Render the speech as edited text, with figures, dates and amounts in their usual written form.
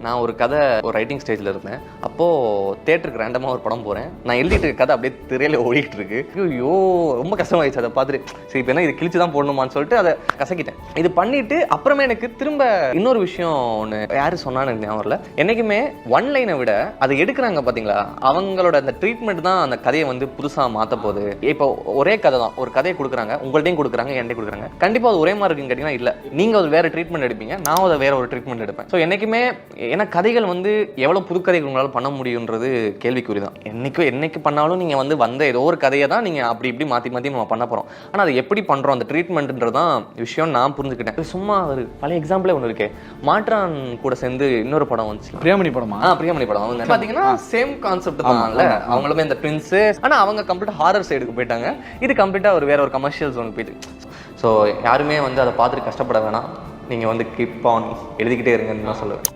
நான் ஒரு கதை ஒரு ரைட்டிங் ஸ்டேஜில் இருந்தேன். அப்போது தேட்டருக்கு ரேண்டமாக ஒரு படம் போகிறேன். நான் எழுதிட்டு இருக்க கதை அப்படியே திரையில் ஓடிட்டு இருக்கு. ஐயோ ரொம்ப கஷ்டமாயிடுச்சு அதை பார்த்துட்டு. சரி இப்போ என்ன இது கிழிச்சு தான் போடணுமான்னு சொல்லிட்டு அதை கசக்கிட்டேன். இது பண்ணிவிட்டு அப்புறமே எனக்கு திரும்ப இன்னொரு விஷயம் ஒன்று யார் சொன்னான்னு எனக்கு ஞாபகம் இல்லை. என்றைக்குமே ஒன் லைனை விட அதை எடுக்கிறாங்க பார்த்தீங்களா, அவங்களோட அந்த ட்ரீட்மெண்ட் தான் அந்த கதையை வந்து புதுசாக மாற்ற போகுது. இப்போ ஒரே கதை தான், ஒரு கதையை கொடுக்குறாங்க, உங்கள்ட்டையும் கொடுக்குறாங்க, என்கிட்ட கொடுக்குறாங்க. கண்டிப்பாக அது ஒரே மாதிரி இருக்குன்னு கேட்டிங்கன்னா இல்லை. நீங்கள் அது வேறு ட்ரீட்மெண்ட் எடுப்பீங்க, நான் அதை வேற ஒரு ட்ரீட்மெண்ட் எடுப்பேன். ஸோ என்றைக்குமே ஏன்னா கதைகள் வந்து எவ்வளோ புது கதைகள் உங்களால் பண்ண முடியுன்றது கேள்விக்குறி தான். என்னைக்கு பண்ணாலும் நீங்கள் வந்து வந்த ஏதோ ஒரு கதையை தான் நீங்கள் அப்படி இப்படி மாற்றி மாற்றி நம்ம பண்ண போகிறோம். ஆனால் அதை எப்படி பண்ணுறோம், அந்த ட்ரீட்மெண்ட்ன்றதான் விஷயம் நான் புரிஞ்சுக்கிட்டேன். சும்மா ஒரு பழைய எக்ஸாம்பிளே ஒன்று இருக்கே, மாற்றான் கூட சேர்ந்து இன்னொரு படம் வந்துச்சு, பிரியாமணி படமா? பிரியாமணி படம் வந்து பார்த்தீங்கன்னா சேம் கான்செப்ட் தான்ல. அவங்களுமே இந்த ட்வின்ஸு, ஆனால் அவங்க கம்ப்ளீட்டாக ஹாரர் சைடுக்கு போயிட்டாங்க. இது கம்ப்ளீட்டாக ஒரு வேற ஒரு கமர்ஷியல் ஜோனுக்கு போயிட்டு. ஸோ யாருமே வந்து அதை பார்த்துட்டு கஷ்டப்பட வேணாம். நீங்கள் வந்து கீப் ஆன் எழுதிக்கிட்டே இருங்கன்னு தான் சொல்லுவேன்.